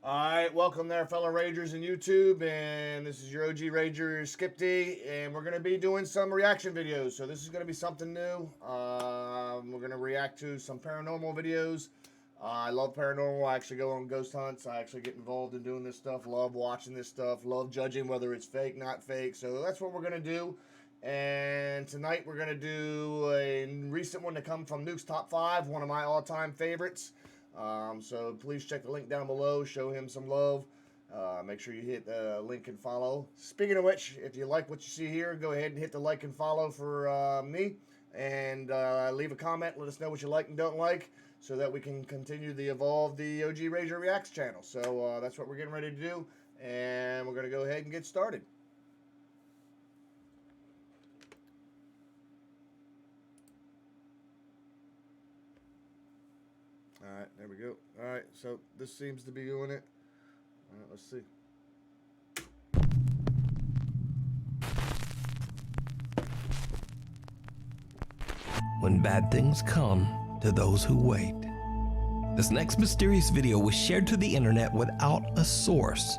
Alright, welcome there, fellow Ragers in YouTube, and this is your OG Rager, Skip D, and we're going to be doing some reaction videos, so this is going to be something new. We're going to react to some paranormal videos. I love paranormal. I actually go on ghost hunts. I actually get involved in doing this stuff, love watching this stuff, love judging whether it's fake, not fake, so that's what we're going to do. And tonight we're going to do a recent one to come from Nuke's Top 5, one of my all-time favorites. So please check the link down below, show him some love. Make sure you hit the link and follow. Speaking of which, if you like what you see here, go ahead and hit the like and follow for me. And leave a comment, let us know what you like and don't like, so that we can continue to evolve the OG Rager Reacts channel. So that's what we're getting ready to do, and we're going to go ahead and get started. Alright, there we go. Alright, so this seems to be doing it. Alright, let's see. When bad things come to those who wait. This next mysterious video was shared to the internet without a source.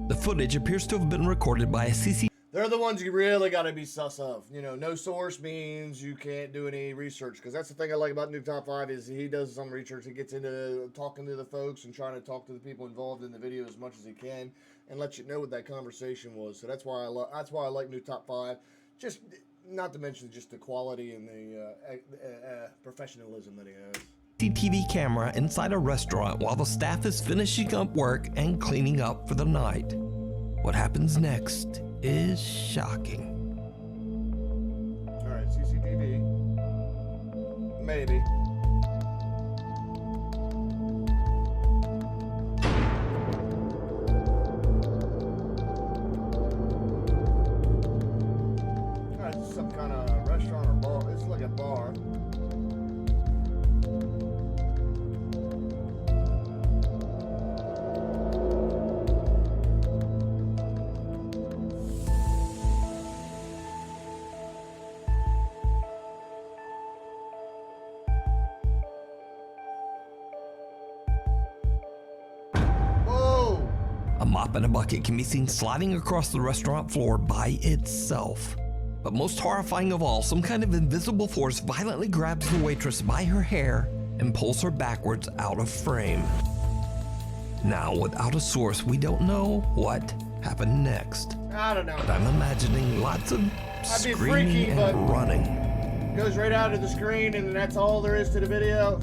The footage appears to have been recorded by a CCTV. They're the ones you really got to be sus of. You know, no source means you can't do any research. Because that's the thing I like about Nuke Top 5 is he does some research. He gets into talking to the folks and trying to talk to the people involved in the video as much as he can and let you know what that conversation was. So that's why I like Nuke Top 5. Just not to mention just the quality and the professionalism that he has. CCTV camera inside a restaurant while the staff is finishing up work and cleaning up for the night. What happens next is shocking. Alright, CCTV. Maybe. Alright, this is some kind of restaurant or bar. This is like a bar. A mop and a bucket can be seen sliding across the restaurant floor by itself. But most horrifying of all, some kind of invisible force violently grabs the waitress by her hair and pulls her backwards out of frame. Now, without a source, we don't know what happened next. I don't know. But I'm imagining lots of screaming and running. Goes right out of the screen and that's all there is to the video.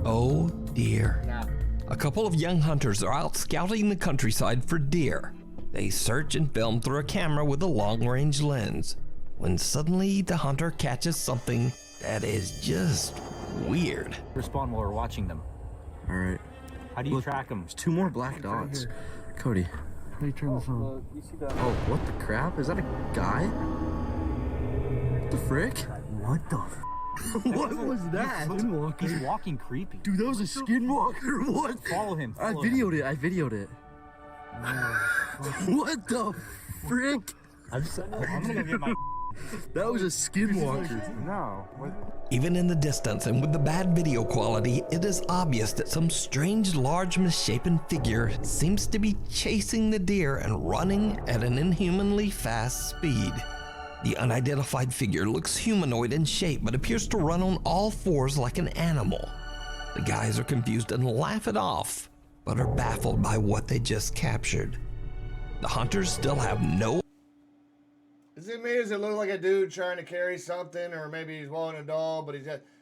Oh dear. Nah. A couple of young hunters are out scouting the countryside for deer. They search and film through a camera with a long-range lens, when suddenly the hunter catches something that is just weird. Respond while we're watching them. All right. How do you track them? There's two more black dots. Cody, how do you turn this on? You see that? Oh, what the crap? Is that a guy? What the frick? What the? What was that? He's walking creepy. Dude, that was a skinwalker. What? Follow him. I videoed it. What the frick? I'm gonna go get my. That was a skinwalker. No. What? Even in the distance and with the bad video quality, it is obvious that some strange, large, misshapen figure seems to be chasing the deer and running at an inhumanly fast speed. The unidentified figure looks humanoid in shape but appears to run on all fours like an animal. The guys are confused and laugh it off, but are baffled by what they just captured. The hunters still have no. Is it me? Does it look like a dude trying to carry something, or maybe he's walking a doll, but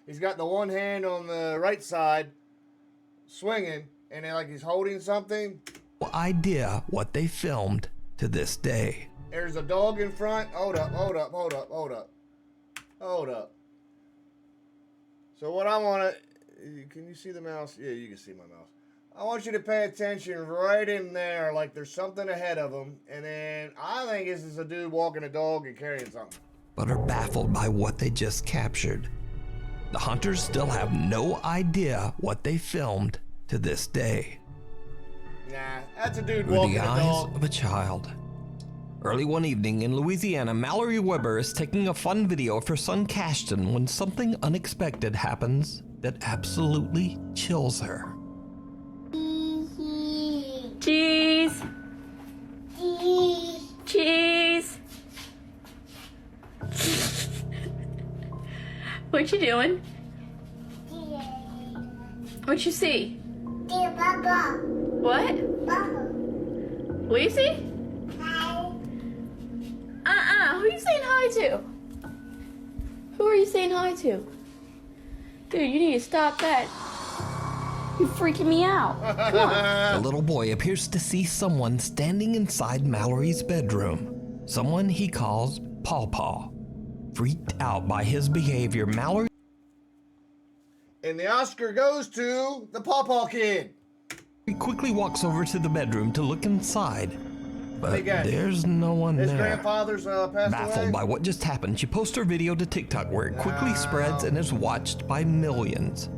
he's got the one hand on the right side, swinging, and then like he's holding something. Idea what they filmed to this day. There's a dog in front. Hold up. So what I want to, can you see the mouse? Yeah, you can see my mouse. I want you to pay attention right in there, like there's something ahead of him, and then I think this is a dude walking a dog and carrying something. But are baffled by what they just captured. The hunters still have no idea what they filmed to this day. Nah, that's a dude Through walking the a eyes dog. of a child. Early one evening in Louisiana, Mallory Weber is taking a fun video of her son Cashton when something unexpected happens that absolutely chills her. Cheese. Cheese. What you doing? What you see? What? What you see? Who are you saying hi to? Who are you saying hi to? Dude, you need to stop that. You're freaking me out. Come on. The little boy appears to see someone standing inside Mallory's bedroom. Someone he calls Paw Paw. Freaked out by his behavior, Mallory And the Oscar goes to the Paw Paw Kid. quickly walks over to the bedroom to look inside. But guess. there's no one His there. grandfather's passed Baffled away. by what just happened, she posts her video to TikTok where it quickly spreads and is watched by millions.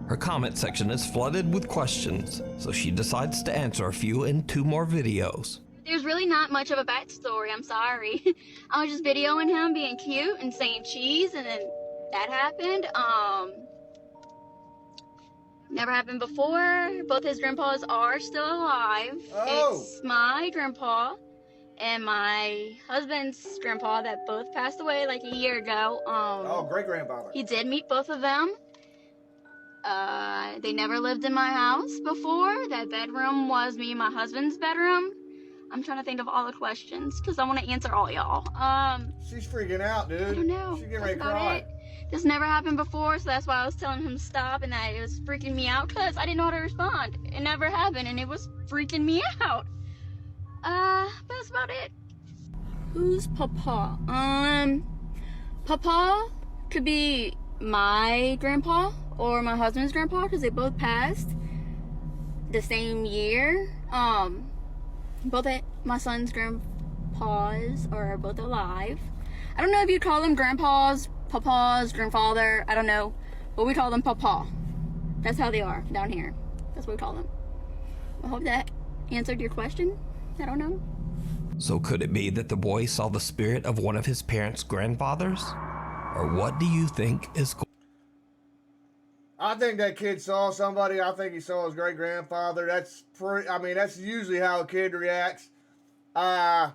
Her comment section is flooded with questions, so she decides to answer a few in 2 more videos. There's really not much of a backstory, I'm sorry. I was just videoing him being cute and saying cheese, and then that happened. Never happened before. Both his grandpas are still alive. Oh. It's my grandpa and my husband's grandpa that both passed away like a year ago. Oh, great-grandfather. He did meet both of them. They never lived in my house before. That bedroom was me and my husband's bedroom. I'm trying to think of all the questions because I want to answer all y'all. She's freaking out, dude. I don't know. She's getting That's ready to about cry. it. This never happened before, so that's why I was telling him to stop, and that it was freaking me out because I didn't know how to respond. It never happened, and it was freaking me out. That's about it. Who's Papa? Papa could be my grandpa or my husband's grandpa because they both passed the same year. Both of my son's grandpas are both alive. I don't know if you call them grandpas, papas, grandfather, I don't know, but we call them Papa. That's how they are down here. That's what we call them. I hope that answered your question. I don't know. So could it be that the boy saw the spirit of one of his parents' grandfathers? Or what do you think is going I think that kid saw somebody. I think he saw his great-grandfather. That's pretty. I mean, that's usually how a kid reacts. on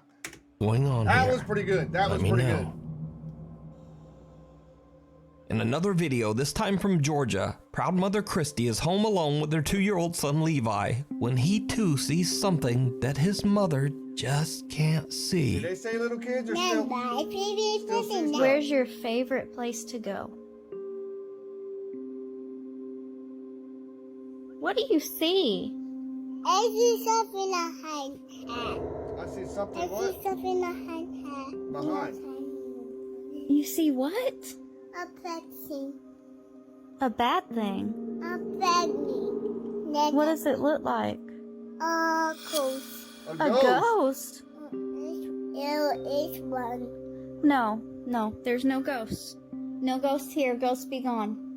That here? was pretty good. That Let was me pretty know. good. In another video, this time from Georgia, proud mother Christy is home alone with her 2-year-old son Levi when he too sees something that his mother just can't Did see. they say little kids are still see stuff? Where's your favorite place to go? What do you see? I see something behind. I see something I what? see something behind. Behind. You see what? A flexing. A bad thing. A flexing. What does it look like? A ghost. A A ghost. ghost? It's one. No, there's no ghosts. No ghosts here. Ghosts be gone.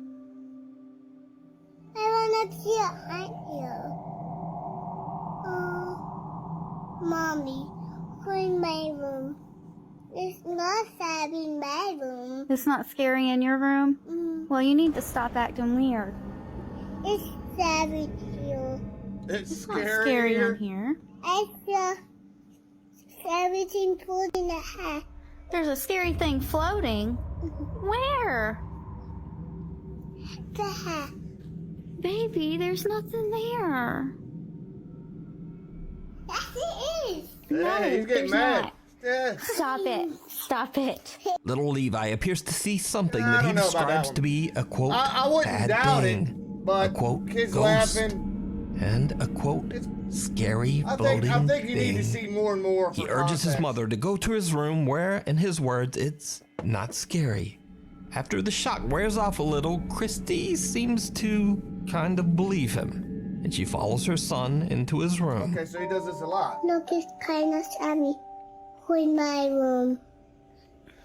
I wanna see it right here. Mommy, go in my room. It's not sad in my room. It's not scary in your room? Well, you need to stop acting weird. It's sad with you. It's It's not scary, scary here. in here. I feel everything pulled in the hat. There's a scary thing floating. Where? The hat. Baby, there's nothing there. Yes, it is. Yeah, he's getting there's mad. not. Yeah. Stop it. Stop it. Little Levi appears to see something I that he don't know about that describes one. to be a quote I wouldn't bad doubt thing, it, but a quote kids ghost, laughing. and a quote scary I floating think you need to thing. see more and more. He for urges his context. mother to go to his room where, in his words, it's not scary. After the shock wears off a little, Christy seems to kind of believe him, and she follows her son into his room. Okay, so he does this a lot. Look, it's kind of shabby. Go in my room.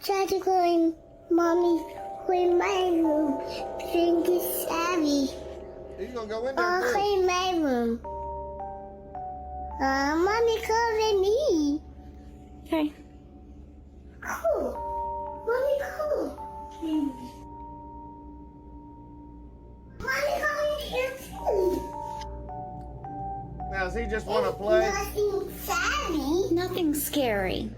Try to go in Mommy. Go in my room. Think it's shabby. He's gonna go in Oh, there. go Too. in my room. Mommy, come with me. Okay. Cool. Mommy, cool. Mommy, come in here too. Nah, Now, does he just want to play? Nothing scary. Nothing scary.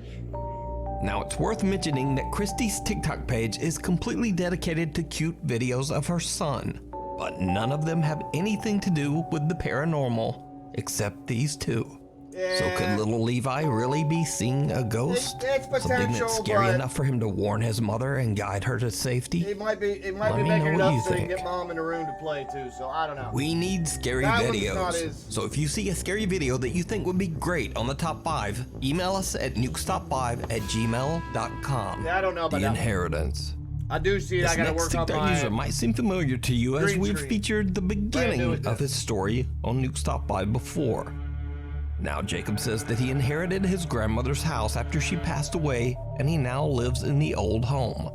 Now, it's worth mentioning that Christy's TikTok page is completely dedicated to cute videos of her son, but none of them have anything to do with the paranormal, except these two. Yeah. So could little Levi really be seeing a ghost? It's Something potential, that's scary but enough for him to warn his mother and guide her to safety? it might be Let me making know it what up you so he can think. get mom in the room to play too. So I don't know. We need scary That one's videos. not as- So if you see a scary video that you think would be great on the top 5, email us at nukestop5@gmail.com. Yeah, I don't know about The that one. Inheritance. I do see it. This I gotta next work on TikTok user my. might seem familiar to you as green we've screen. featured the Brand new beginning with of this. his story on Nuke Stop 5 before. Now Jacob says that he inherited his grandmother's house after she passed away, and he now lives in the old home.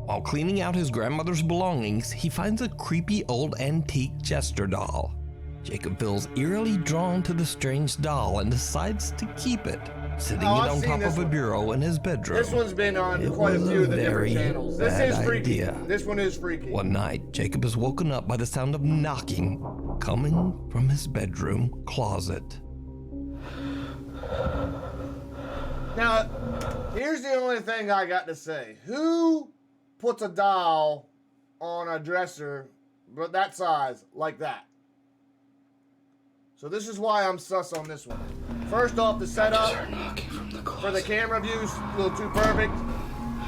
While cleaning out his grandmother's belongings, he finds a creepy old antique jester doll. Jacob feels eerily drawn to the strange doll and decides to keep it, sitting Oh, it I've on seen top this of a one. bureau in his bedroom. This one's been on It quite a was few of the very different channels. This bad is freaky. idea. This one is freaky. One night, Jacob is woken up by the sound of knocking coming from his bedroom closet. Now, here's the only thing I got to say. Who puts a doll on a dresser but that size like that? So this is why I'm sus on this one. First off, the setup for the camera views a little too perfect.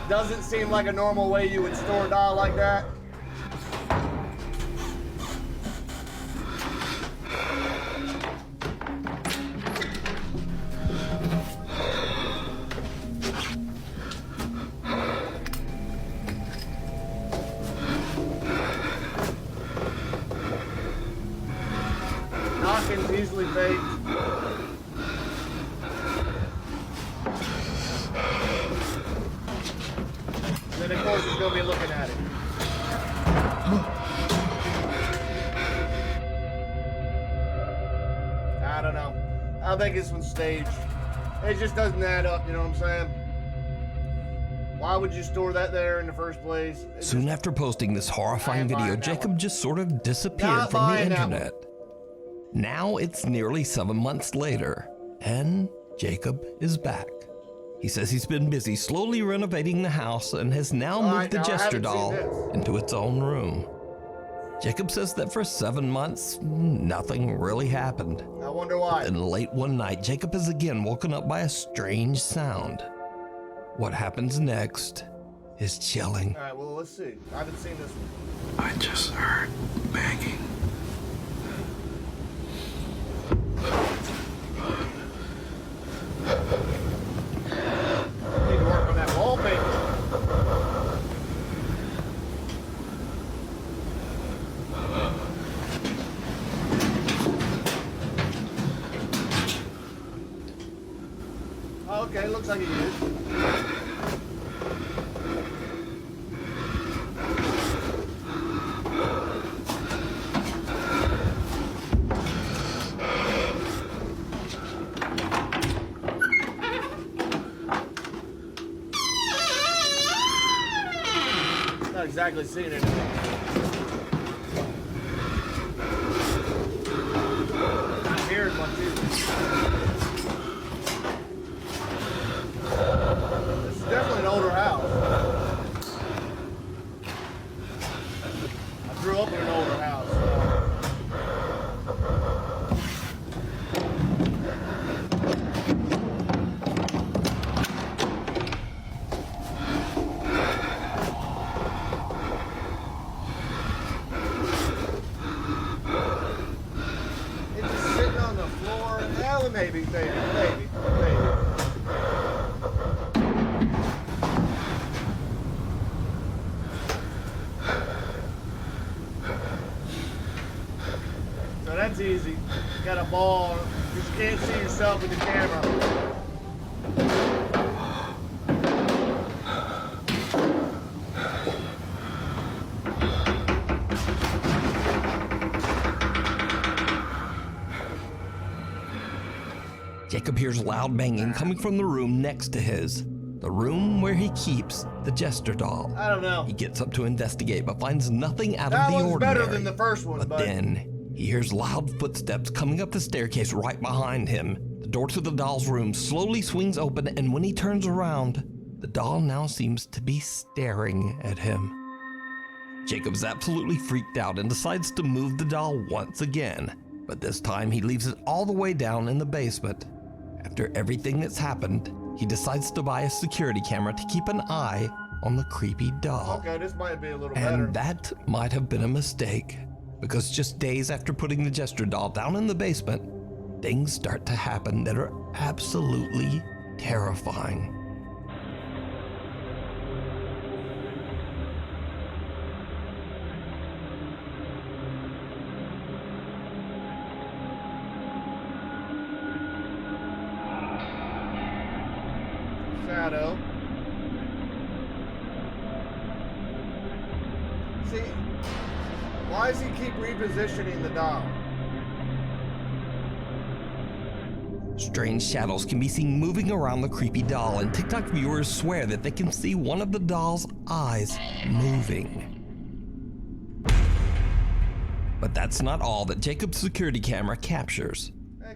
Doesn't seem like a normal way you would store a doll like that. Knocking's easily faked. Then of course he's gonna be looking at it. I don't know. I think this one's staged. It just doesn't add up, you know what I'm saying? Why would you store that there in the first place? It Soon just- after posting this horrifying I ain't video, buying that Jacob one. just sort of disappeared Not from the buying that one. internet. Now it's nearly 7 months later, and Jacob is back. He says he's been busy slowly renovating the house and has now All moved right, the now I jester haven't seen doll this. into its own room. Jacob says that for 7 months, nothing really happened. I wonder why. Then late one night, Jacob is again woken up by a strange sound. What happens next is chilling. All right, well, let's see. I haven't seen this one. I just heard banging. Need to work on that wallpaper. Okay, looks like it is. Not exactly seeing anything. Not hearing much either. This is definitely an older house. I grew up in an older house. It's just sitting on the floor. Hell, maybe. So that's easy. Got a ball. You just can't see yourself in the camera. Jacob hears loud banging coming from the room next to his, the room where he keeps the jester doll. I don't know. He gets up to investigate but finds nothing out That of the one's ordinary. better than the first one, But but then He hears loud footsteps coming up the staircase right behind him. The door to the doll's room slowly swings open, and when he turns around, the doll now seems to be staring at him. Jacob's absolutely freaked out and decides to move the doll once again, but this time he leaves it all the way down in the basement. After everything that's happened, he decides to buy a security camera to keep an eye on the creepy doll. Okay, this might be a little better. And that might have been a mistake, because just days after putting the gesture doll down in the basement, things start to happen that are absolutely terrifying. Shadow. See, why does he keep repositioning the doll? Strange shadows can be seen moving around the creepy doll, and TikTok viewers swear that they can see one of the doll's eyes moving. But that's not all that Jacob's security camera captures.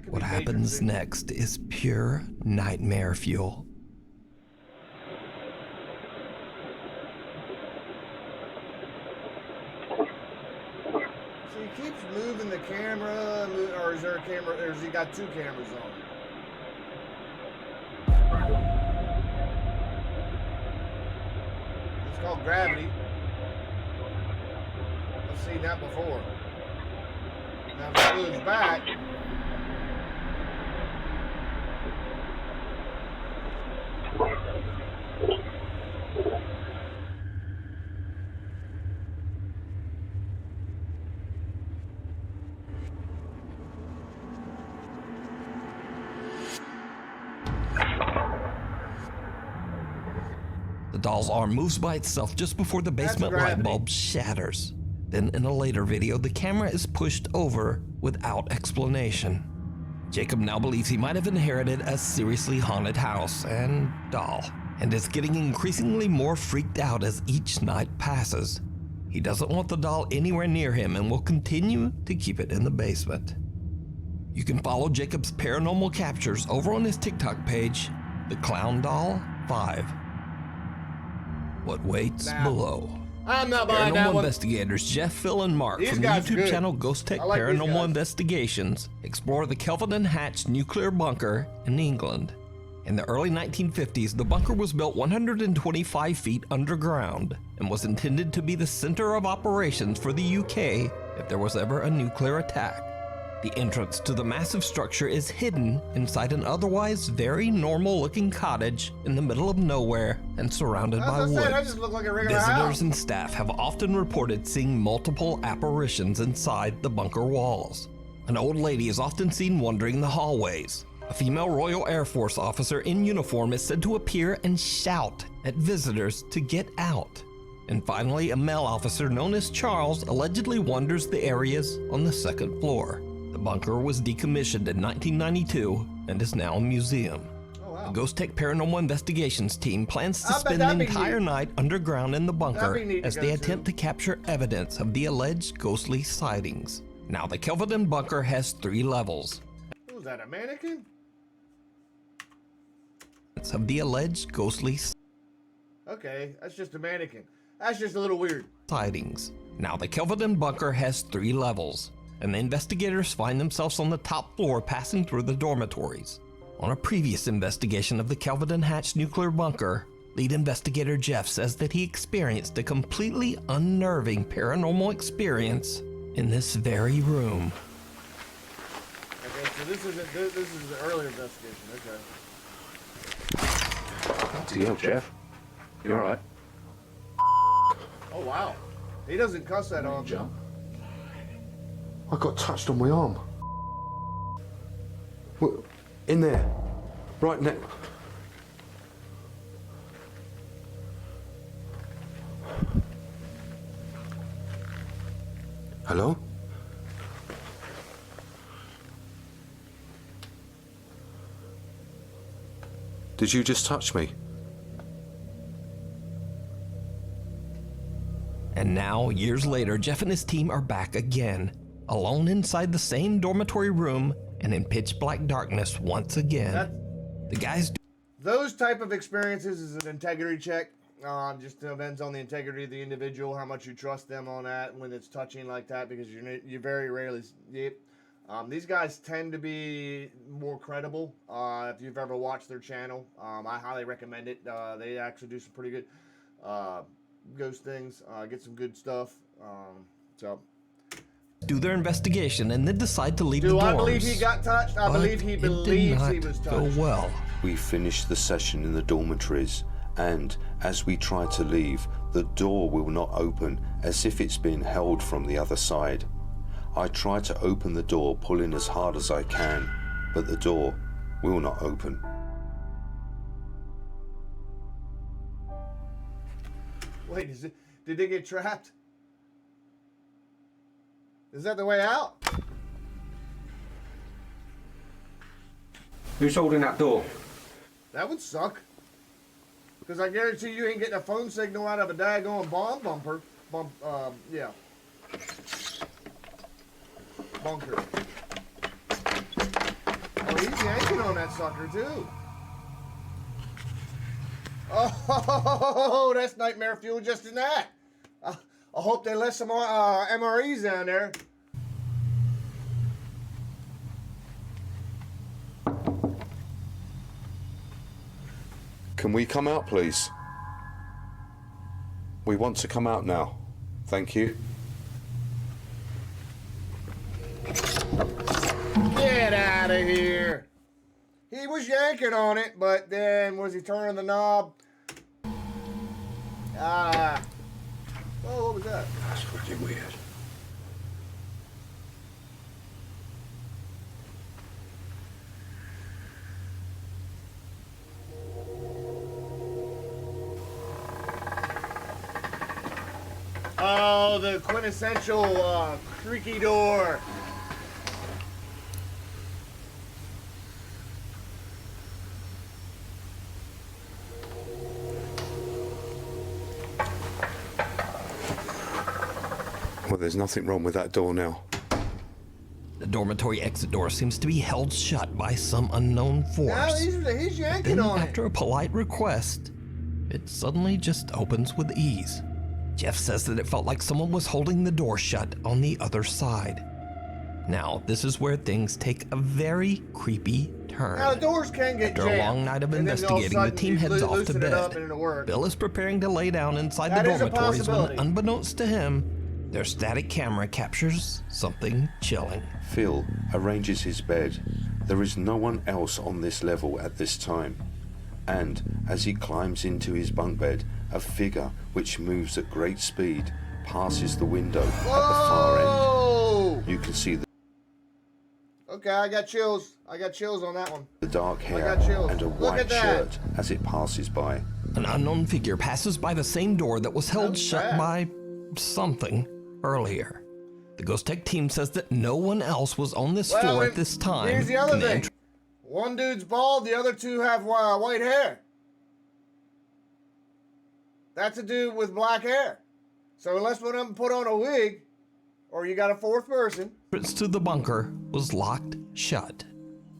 What happens next is pure nightmare fuel. So he keeps moving the camera, or is there a camera, or has he got two cameras on? It's called gravity. I've seen that before. Now if it moves back, The doll's arm moves by itself just before the basement light gravity. bulb shatters. Then in a later video, the camera is pushed over without explanation. Jacob now believes he might have inherited a seriously haunted house and doll, and is getting increasingly more freaked out as each night passes. He doesn't want the doll anywhere near him and will continue to keep it in the basement. You can follow Jacob's paranormal captures over on his TikTok page, The Clown Doll 5. What waits below? I'm not buying that Paranormal one. investigators Jeff, Phil, and Mark These from the guys YouTube good. channel Ghost Tech I like these Paranormal guys. Investigations explore the Kelvin and Hatch nuclear bunker in England. In the early 1950s, the bunker was built 125 feet underground and was intended to be the center of operations for the UK if there was ever a nuclear attack. The entrance to the massive structure is hidden inside an otherwise very normal-looking cottage in the middle of nowhere and surrounded by As I said, that woods. just looked like a regular Visitors house. and staff have often reported seeing multiple apparitions inside the bunker walls. An old lady is often seen wandering the hallways. A female Royal Air Force officer in uniform is said to appear and shout at visitors to get out. And finally, a male officer known as Charles allegedly wanders the areas on the second floor. The bunker was decommissioned in 1992 and is now a museum. Oh, wow. The Ghost Tech Paranormal Investigations team plans to I bet spend the that'd be entire neat. night underground in the bunker That'd be neat to as go they to. attempt to capture evidence of the alleged ghostly sightings. Now, the Kelvedon bunker has 3 levels What was that, a mannequin? of the alleged ghostly Okay, that's just a mannequin. That's just a little weird. sightings. Now, the Kelvedon bunker has 3 levels, and the investigators find themselves on the top floor passing through the dormitories. On a previous investigation of the Kelvedon Hatch nuclear bunker, lead investigator Jeff says that he experienced a completely unnerving paranormal experience in this very room. Okay, so this is the earlier investigation. Okay. Bloody hell, Jeff. You alright? Oh wow, he doesn't cuss that often. Jump. I got touched on my arm. What? In there. Right next. Hello? Did you just touch me? And now, years later, Jeff and his team are back again. alone inside the same dormitory room and in pitch black darkness once again. The guys. Those type of experiences is an integrity check. Just depends on the integrity of the individual, how much you trust them on that when it's touching like that, because you very rarely. These guys tend to be more credible. If you've ever watched their channel, I highly recommend it. They actually do some pretty good ghost things. Get some good stuff. So. Do their investigation and then decide to leave the dorms. Do I believe he got touched? I believe he believes he was touched. Go well. We finished the session in the dormitories, and as we try to leave, the door will not open, as if it's been held from the other side. I try to open the door, pulling as hard as I can, but the door will not open. Wait, did they get trapped? Is that the way out? Who's holding that door? That would suck. Because I guarantee you ain't getting a phone signal out of a daggone bomb bumper. Yeah. Bunker. Oh, he's yanking on that sucker, too. Oh, that's nightmare fuel just in that. I hope they left some MREs down there. Can we come out, please? We want to come out now. Thank you. Get out of here. He was yanking on it, but then was he turning the knob? Oh, what was that? That's fucking weird. Oh, the quintessential creaky door. Well, there's nothing wrong with that door now. The dormitory exit door seems to be held shut by some unknown force. Now he's yanking then, on after a polite request, it suddenly just opens with ease. Jeff says that it felt like someone was holding the door shut on the other side. Now, this is where things take a very creepy turn. Now, the doors can get After a long night of investigating, the team heads off to bed. Bill is preparing to lay down inside the dormitories when, unbeknownst to him, their static camera captures something chilling. Phil arranges his bed. There is no one else on this level at this time. And as he climbs into his bunk bed, a figure which moves at great speed passes the window at the far end. You can see the Okay, I got chills. I got chills on that one. The dark hair and a white shirt as it passes by. An unknown figure passes by the same door that was held shut by something earlier. The Ghost Tech team says that no one else was on this floor at this time. Here's the other thing. One dude's bald, the other two have white hair. That's a dude with black hair. So unless one of them put on a wig, or you got a fourth person. Entrance to the bunker was locked shut.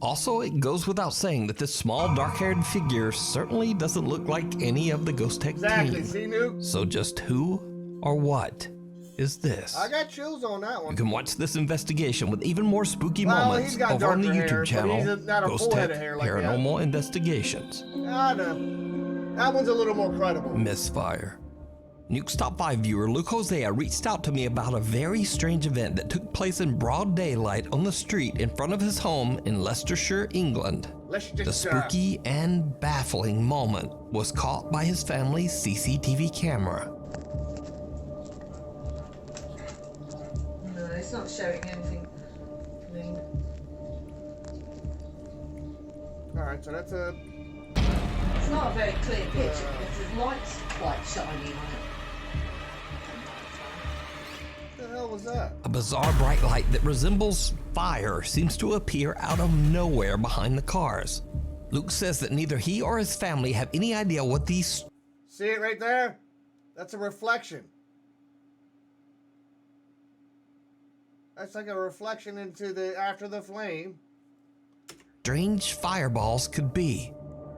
Also, it goes without saying that this small dark-haired figure certainly doesn't look like any of the Ghost Tech team. See, Nuke? So just who or what is this? I got chills on that one. You can watch this investigation with even more spooky moments over on the YouTube channel, Ghost Tech Paranormal Investigations. I know. That one's a little more credible. Misfire. Nuke's Top 5 viewer Luke Hosea reached out to me about a very strange event that took place in broad daylight on the street in front of his home in Leicestershire, England. The spooky and baffling moment was caught by his family's CCTV camera. No, it's not showing anything. Alright, so that's a... It's not a very clear picture because the light's quite shiny on it. What the hell was that? A bizarre bright light that resembles fire seems to appear out of nowhere behind the cars. Luke says that neither he or his family have any idea what these... See it right there? That's a reflection. That's like a reflection into the after the flame. Strange fireballs could be.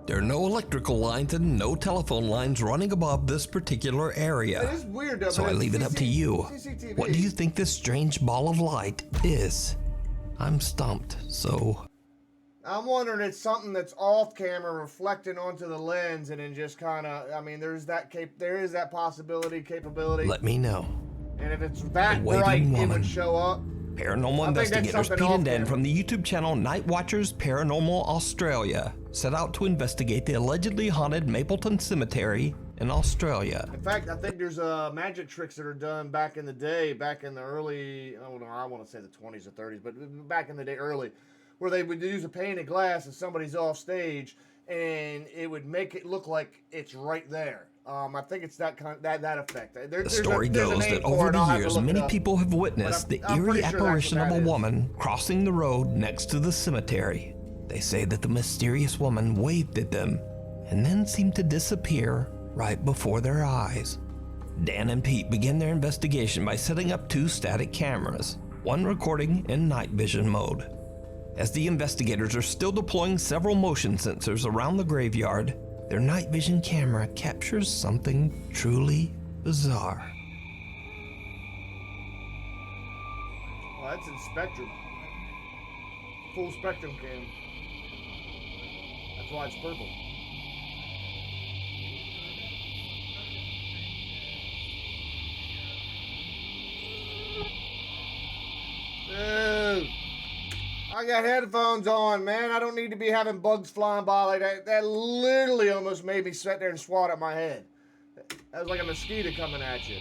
There are no electrical lines and no telephone lines running above this particular area. It is weird though. So I leave it up to you. CCTV. What do you think this strange ball of light is? I'm stumped, so... I'm wondering it's something that's off camera reflecting onto the lens and then just kind of, I mean, there is that capability. Let me know. And if it's that waiting bright, it woman. would show up. Paranormal investigators Pete and Dan from the YouTube channel Night Watchers Paranormal Australia set out to investigate the allegedly haunted Mapleton Cemetery in Australia. In fact, I think there's magic tricks that are done back in the day, back in the early, I want to say the 20s or 30s, but back in the day early, where they would use a pane of glass and somebody's off stage and it would make it look like it's right there. I think it's that effect. The story goes that over the years, many people have witnessed the eerie apparition of a woman crossing the road next to the cemetery. They say that the mysterious woman waved at them and then seemed to disappear right before their eyes. Dan and Pete began their investigation by setting up 2 static cameras, one recording in night vision mode. As the investigators are still deploying several motion sensors around the graveyard, their night vision camera captures something truly bizarre. Well, that's in spectrum. Full spectrum cam. That's why it's purple. Dude, I got headphones on, man. I don't need to be having bugs flying by like that. That literally almost made me sit there and swat at my head. That was like a mosquito coming at you.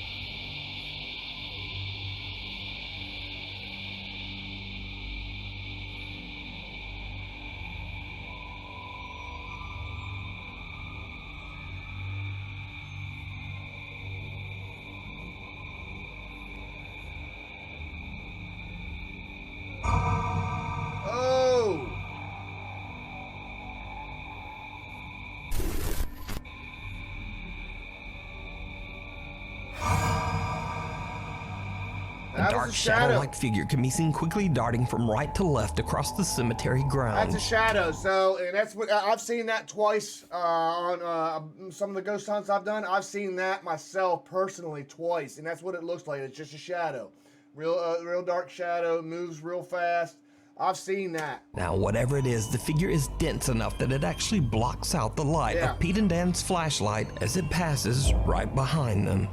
A dark shadow-like figure can be seen quickly darting from right to left across the cemetery grounds. That's a shadow. So, and that's what I've seen that twice on some of the ghost hunts I've done. I've seen that myself personally twice, and that's what it looks like. It's just a shadow, real dark shadow. Moves real fast. I've seen that. Now, whatever it is, the figure is dense enough that it actually blocks out the light of Pete and Dan's flashlight as it passes right behind them.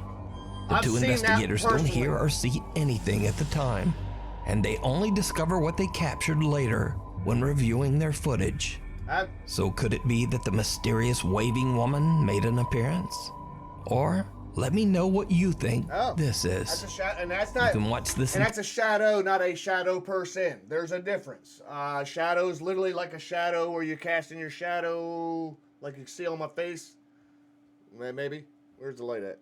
The two investigators don't hear or see anything at the time, and they only discover what they captured later when reviewing their footage. So could it be that the mysterious waving woman made an appearance? Or let me know what you think this is. That's a shadow, and that's not. You can watch this. And that's a shadow, not a shadow person. There's a difference. Shadow is literally like a shadow where you're casting your shadow, like you see on my face. Maybe. Where's the light at?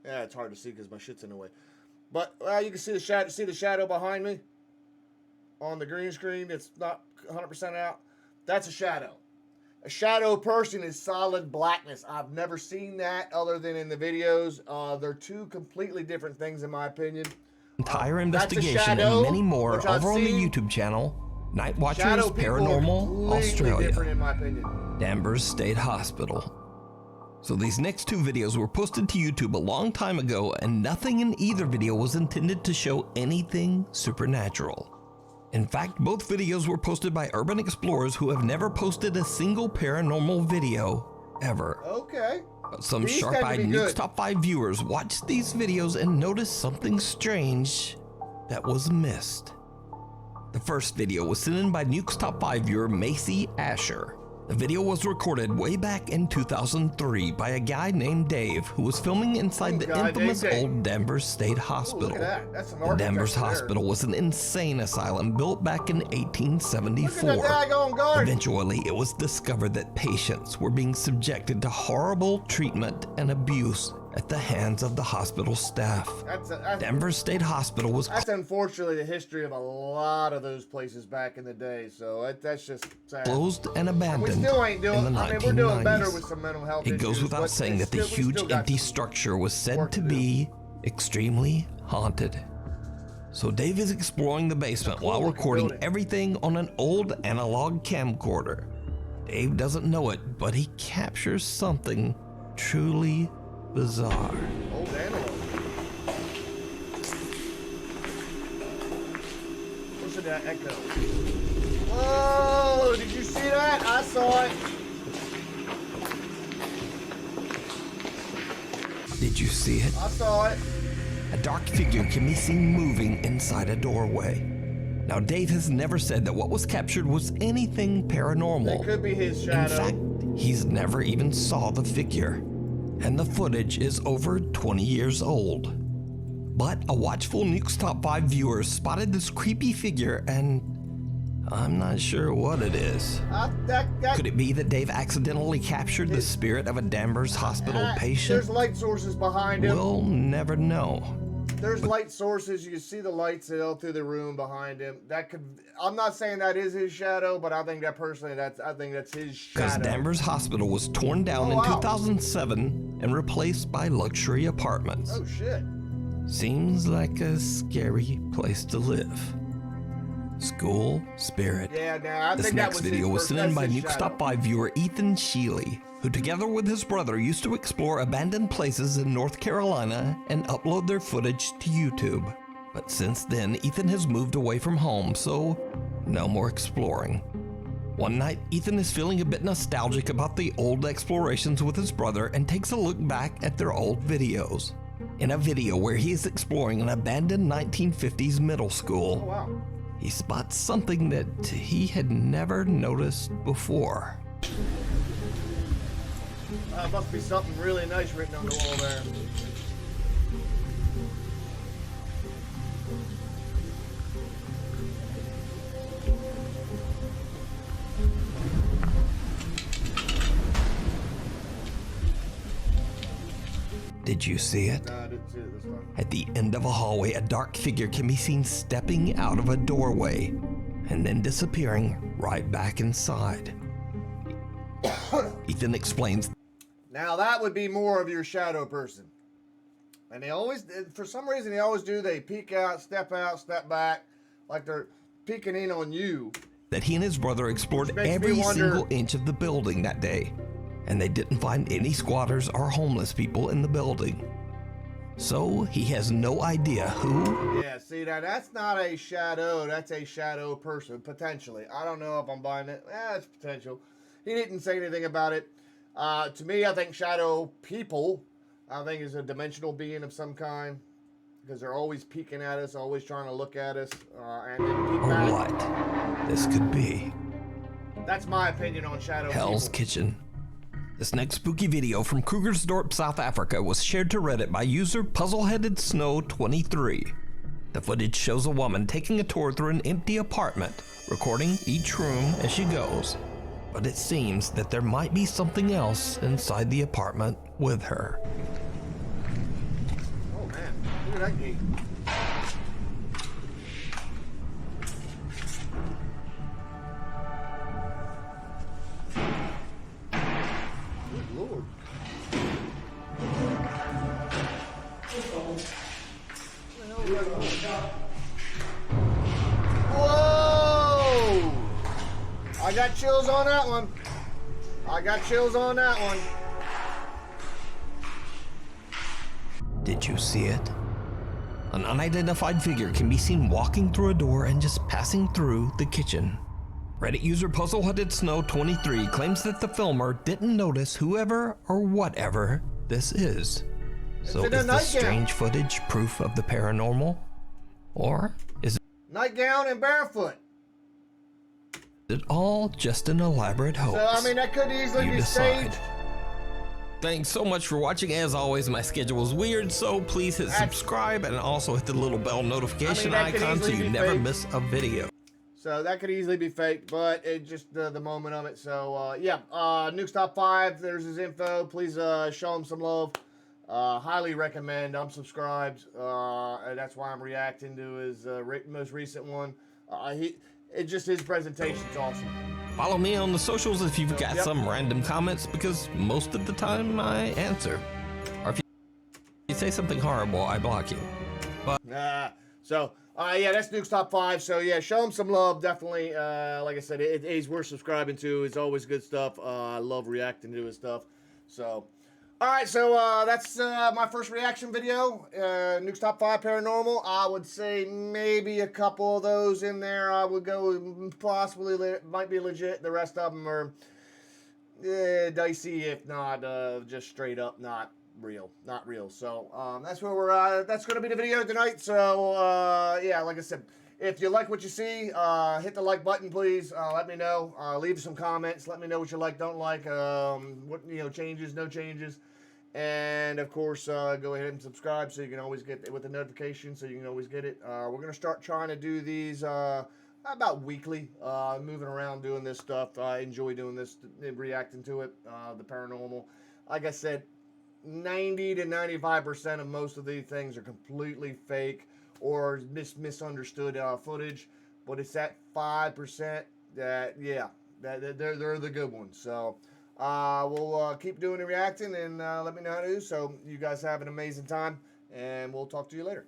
Yeah, it's hard to see because my shit's in the way. But you can see the shadow behind me on the green screen. It's not 100% out. That's a shadow. A shadow person is solid blackness. I've never seen that other than in the videos. They're 2 completely different things in my opinion. Entire investigation and many more over on the YouTube channel, Night Watchers Paranormal Australia, different in my opinion. Danvers State Hospital. So these next 2 videos were posted to YouTube a long time ago, and nothing in either video was intended to show anything supernatural. In fact, both videos were posted by urban explorers who have never posted a single paranormal video ever. Okay. But some sharp-eyed Nuke's Top 5 viewers watched these videos and noticed something strange that was missed. The first video was sent in by Nuke's Top 5 viewer Macy Asher. The video was recorded way back in 2003 by a guy named Dave who was filming inside the infamous old Danvers State Hospital. Look at that. That's some The Danvers architecture Hospital was an insane asylum built back in 1874. Look at that daggone garden. Eventually, it was discovered that patients were being subjected to horrible treatment and abuse at the hands of the hospital staff. Danvers State Hospital was... That's unfortunately the history of a lot of those places back in the day, so that's just sad. Closed and abandoned We still ain't doing, in the 1990s. I mean, we're doing better with some mental health It issues. goes without saying that the huge empty structure was said to be extremely haunted. So Dave is exploring the basement while recording everything on an old analog camcorder. Dave doesn't know it, but he captures something truly bizarre. Old analog. Listen to that echo. Whoa, did you see that? I saw it. Did you see it? I saw it. A dark figure can be seen moving inside a doorway. Now, Dave has never said that what was captured was anything paranormal. It could be his shadow. In fact, he's never even saw the figure. And the footage is over 20 years old. But a watchful Nuke's Top 5 viewer spotted this creepy figure, and I'm not sure what it is. Could it be that Dave accidentally captured the spirit of a Danvers Hospital patient? There's light sources behind him. We'll never know. There's light sources. You can see the lights all through the room behind him. That could. I'm not saying that is his shadow, but I think that personally, I think that's his shadow. Because Danvers Hospital was torn down in 2007 and replaced by luxury apartments. Oh shit. Seems like a scary place to live. School spirit. Yeah, nah, I this think next that was video was sent in by Nuke's shadow. Top 5 viewer Ethan Sheely, who together with his brother used to explore abandoned places in North Carolina and upload their footage to YouTube. But since then, Ethan has moved away from home, so no more exploring. One night, Ethan is feeling a bit nostalgic about the old explorations with his brother and takes a look back at their old videos. In a video where he is exploring an abandoned 1950s middle school, Oh, wow. he spots something that he had never noticed before. Must be something really nice written on the wall there. Did you see it? No, I didn't see it this time. At the end of a hallway, a dark figure can be seen stepping out of a doorway and then disappearing right back inside. Ethan explains. Now that would be more of your shadow person. And they always, for some reason, they peek out, step back, like they're peeking in on you. That he and his brother explored Makes me every wonder- single inch of the building that day, and they didn't find any squatters or homeless people in the building. So he has no idea who. Yeah, see that's not a shadow, that's a shadow person, potentially. I don't know if I'm buying it. It's potential. He didn't say anything about it. To me, I think shadow people, I think is a dimensional being of some kind. Because they're always peeking at us, always trying to look at us, and then peek Or back. what this could be. That's my opinion on shadow Hell's people. Kitchen. This next spooky video from Krugersdorp, South Africa was shared to Reddit by user Puzzleheaded Snow 23. The footage shows a woman taking a tour through an empty apartment, recording each room as she goes. But it seems that there might be something else inside the apartment with her. Oh man, look at that gate. Good Lord. Whoa! I got chills on that one. I got chills on that one. Did you see it? An unidentified figure can be seen walking through a door and just passing through the kitchen. Reddit user Puzzleheaded Snow 23 claims that the filmer didn't notice whoever or whatever this is. So in a is this nightgown. strange footage proof of the paranormal? Or is Nightgown and barefoot. it all just an elaborate hoax? So, I mean, that could easily You be decide. staged. Thanks so much for watching. As always, my schedule is weird, so please hit subscribe and also hit the little bell notification that could icon so easily you be never fake. miss a video. So that could easily be fake, but it just the moment of it. So yeah, Nuke's Top 5. There's his info. Please show him some love. Highly recommend. I'm subscribed. And that's why I'm reacting to his most recent one. Just his presentation's awesome. Follow me on the socials if you've got Yep. some random comments, because most of the time I answer. Or if you say something horrible, I block you. But So Yeah, that's Nuke's Top 5. So, yeah, show him some love, definitely. Like I said, he's worth subscribing to. It's always good stuff. I love reacting to his stuff. So, all right, so that's my first reaction video. Nuke's Top 5 Paranormal. I would say maybe a couple of those in there I would go possibly, might be legit. The rest of them are dicey, if not just straight up not real. So that's where we're that's gonna be the video tonight. So yeah, like I said, if you like what you see, hit the like button, please. Let me know. Leave some comments. Let me know what you like, don't like, what, you know, changes, no changes. And of course, go ahead and subscribe so you can always get it with the notification, so you can always get it. We're gonna start trying to do these about weekly, moving around doing this stuff. I enjoy doing this, reacting to it, the paranormal. Like I said, 90 to 95% of most of these things are completely fake or misunderstood footage, but it's that 5% that, yeah, that they're the good ones. So we'll keep doing the reacting, and let me know how to do. So you guys have an amazing time, and we'll talk to you later.